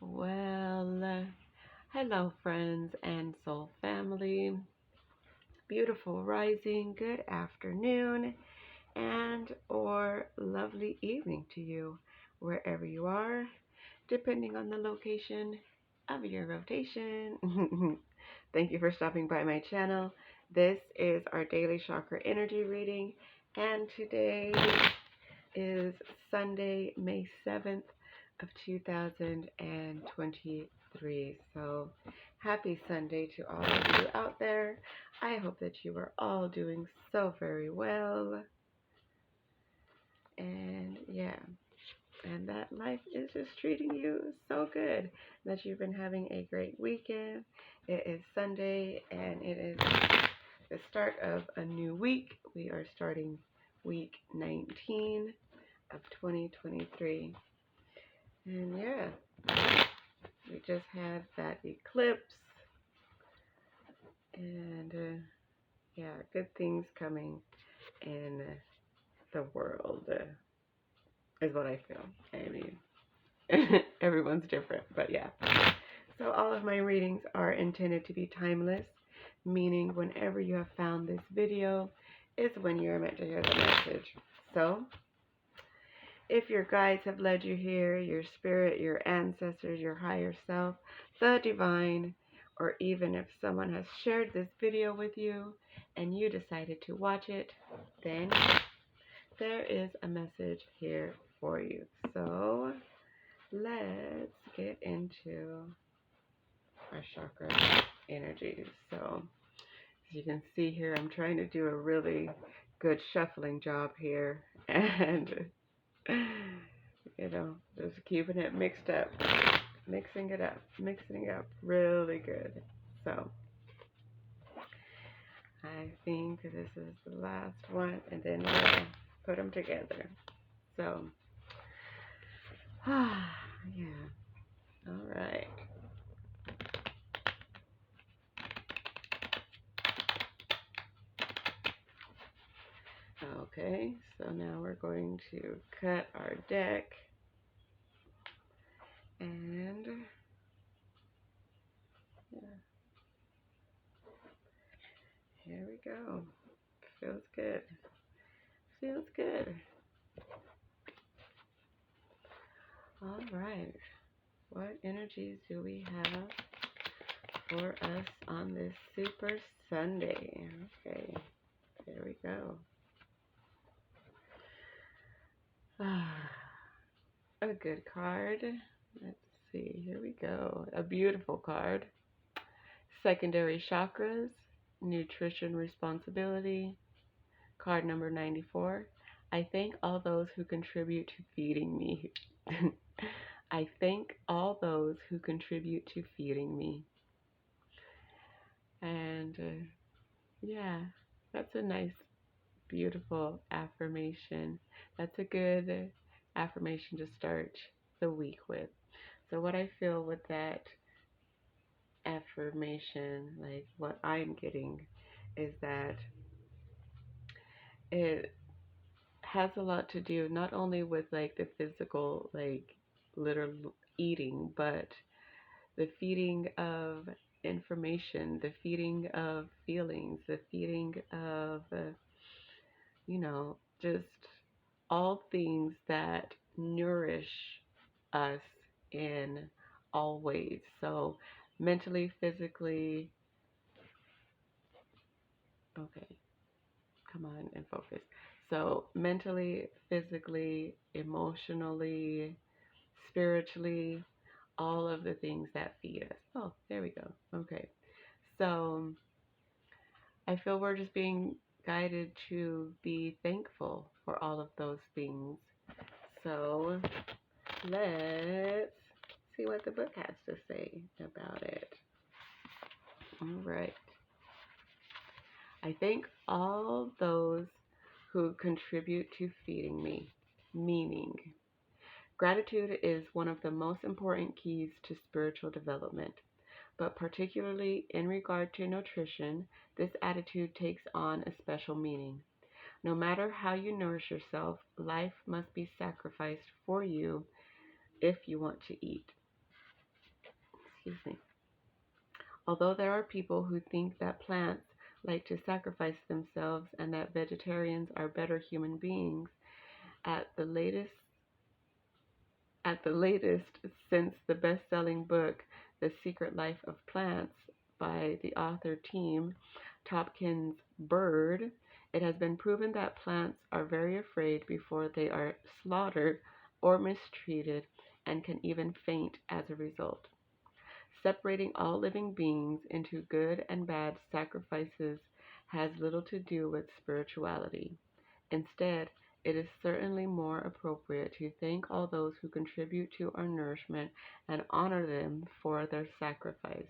Well, hello, friends and soul family. Beautiful rising, good afternoon, and or lovely evening to you, wherever you are, depending on the location of your rotation. Thank you for stopping by my channel. This is our Daily Chakra energy reading, and today is Sunday, May 7th of 2023. So happy Sunday to all of you out there. I hope that you are all doing so very well. And yeah, and that life is just treating you so good, that you've been having a great weekend. It is Sunday and it is the start of a new week. We are starting week 19 of 2023. And yeah, we just had that eclipse, and yeah, good things coming in the world is what I feel. I mean, everyone's different, but yeah. So all of my readings are intended to be timeless, meaning whenever you have found this video is when you're meant to hear the message. So if your guides have led you here, your spirit, your ancestors, your higher self, the divine, or even if someone has shared this video with you and you decided to watch it, then there is a message here for you. So let's get into our chakra energies. So as you can see here, I'm trying to do a really good shuffling job here, and just keeping it mixed up, mixing it up really good. So I think this is the last one, and then we'll put them together. So yeah, all right. Okay, so now we're going to cut our deck, and yeah, here we go. Feels good. Feels good. All right. What energies do we have for us on this Super Sunday? Okay, there we go. A good card. Let's see. Here we go. A beautiful card. Secondary chakras, nutrition responsibility. Card number 94. I thank all those who contribute to feeding me. I thank all those who contribute to feeding me. And yeah, that's a nice, beautiful affirmation. That's a good affirmation to start the week with. So what I feel with that affirmation, like what I'm getting, is that it has a lot to do not only with like the physical, like literal eating, but the feeding of information, the feeding of feelings, the feeding of, just all things that nourish us in all ways. So mentally, physically, okay, come on and focus. So mentally, physically, emotionally, spiritually, all of the things that feed us. Oh, there we go. Okay. So I feel we're just being guided to be thankful for all of those things. So let's see what the book has to say about it. All right. I thank all those who contribute to feeding me, meaning gratitude is one of the most important keys to spiritual development, but particularly in regard to nutrition, this attitude takes on a special meaning. No matter how you nourish yourself, life must be sacrificed for you if you want to eat. excuse me. Although there are people who think that plants like to sacrifice themselves and that vegetarians are better human beings, at the latest since the best-selling book The Secret Life of Plants by the author team Tompkins Bird, it has been proven that plants are very afraid before they are slaughtered or mistreated and can even faint as a result. Separating all living beings into good and bad sacrifices has little to do with spirituality. Instead, it is certainly more appropriate to thank all those who contribute to our nourishment and honor them for their sacrifice.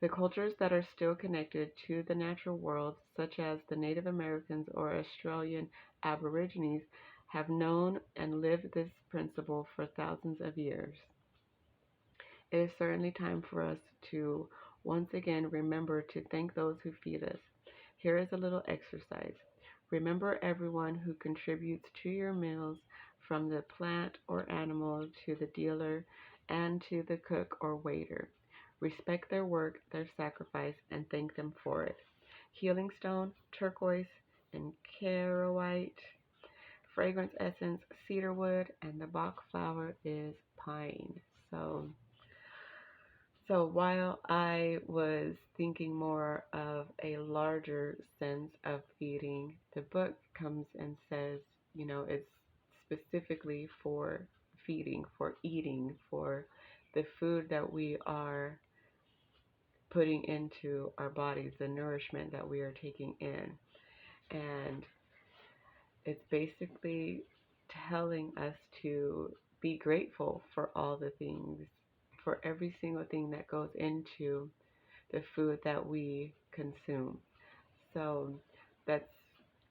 The cultures that are still connected to the natural world, such as the Native Americans or Australian Aborigines, have known and lived this principle for thousands of years. It is certainly time for us to once again remember to thank those who feed us. Here is a little exercise. Remember everyone who contributes to your meals, from the plant or animal to the dealer and to the cook or waiter. Respect their work, their sacrifice, and thank them for it. Healing stone, turquoise, and charoite. Fragrance essence, cedarwood, and the Bach flower is pine. So while I was thinking more of a larger sense of feeding, the book comes and says, it's specifically for feeding, for eating, for the food that we are putting into our bodies, the nourishment that we are taking in. And it's basically telling us to be grateful for all the things, for every single thing that goes into the food that we consume. So that's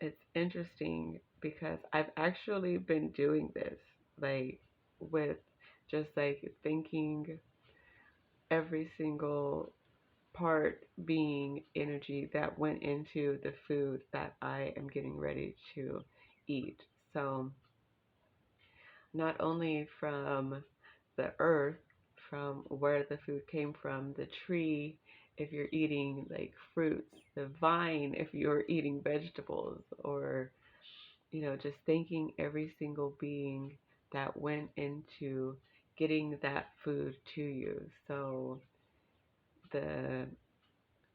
it's interesting because I've actually been doing this, like with just like thinking every single part being energy that went into the food that I am getting ready to eat. So not only from the earth, from where the food came from, the tree, if you're eating like fruits, the vine, if you're eating vegetables, or, just thanking every single being that went into getting that food to you. So the,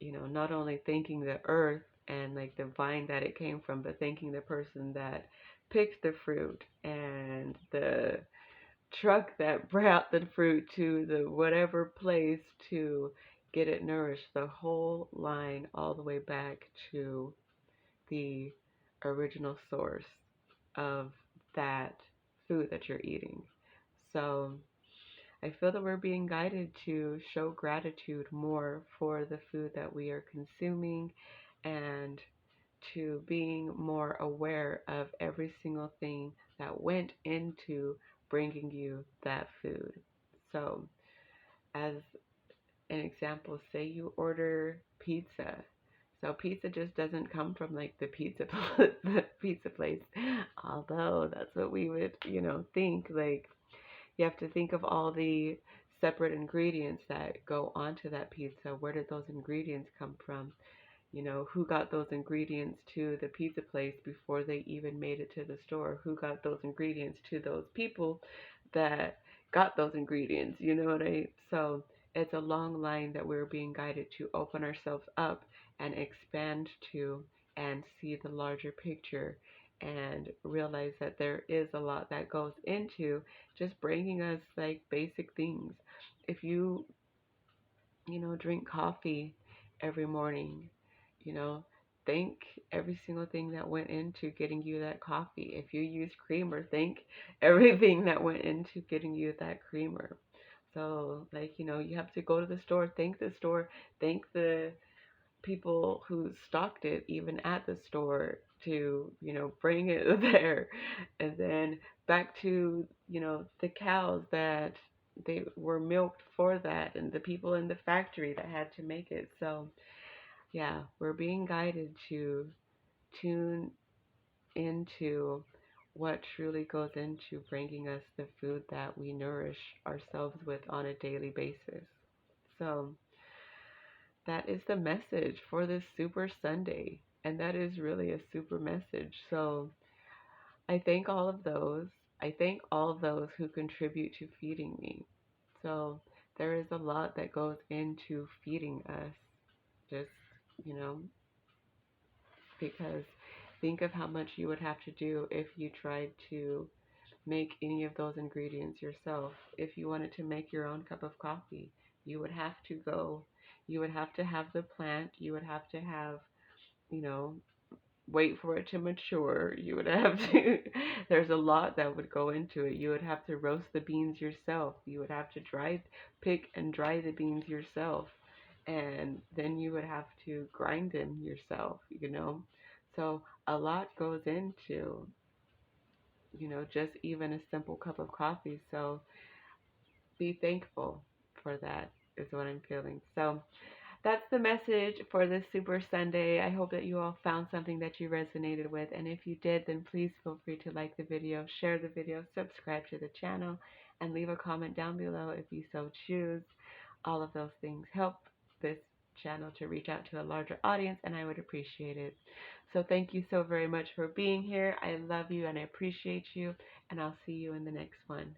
not only thanking the earth and like the vine that it came from, but thanking the person that picked the fruit and the truck that brought the fruit to the whatever place to get it nourished, the whole line all the way back to the original source of that food that you're eating. So I feel that we're being guided to show gratitude more for the food that we are consuming, and to being more aware of every single thing that went into bringing you that food. So, as an example, say you order pizza. So pizza just doesn't come from like the the pizza place, although that's what we would, think. Like, you have to think of all the separate ingredients that go onto that pizza. Where did those ingredients come from? Who got those ingredients to the pizza place before they even made it to the store? Who got those ingredients to those people that got those ingredients? You know what So it's a long line that we're being guided to open ourselves up and expand to, and see the larger picture, and realize that there is a lot that goes into just bringing us like basic things. If you, drink coffee every morning, you know, thank every single thing that went into getting you that coffee. If you use creamer, thank everything that went into getting you that creamer. So, like, you have to go to the store, thank the people who stocked it even at the store to, bring it there. And then back to, the cows that they were milked for that, and the people in the factory that had to make it. So, yeah, we're being guided to tune into what truly goes into bringing us the food that we nourish ourselves with on a daily basis. So that is the message for this Super Sunday. And that is really a super message. So I thank all of those. I thank all of those who contribute to feeding me. So there is a lot that goes into feeding us. Just, you know, because think of how much you would have to do if you tried to make any of those ingredients yourself. If you wanted to make your own cup of coffee, you would have to go, you would have to have the plant, you would have to have, you know, wait for it to mature. You would have to, there's a lot that would go into it. You would have to roast the beans yourself. You would have to pick and dry the beans yourself. And then you would have to grind them yourself, you know. So a lot goes into, you know, just even a simple cup of coffee. So be thankful for that is what I'm feeling. So that's the message for this Super Sunday. I hope that you all found something that you resonated with. And if you did, then please feel free to like the video, share the video, subscribe to the channel, and leave a comment down below if you so choose. All of those things help this channel to reach out to a larger audience, and I would appreciate it. So thank you so very much for being here. I love you and I appreciate you, and I'll see you in the next one.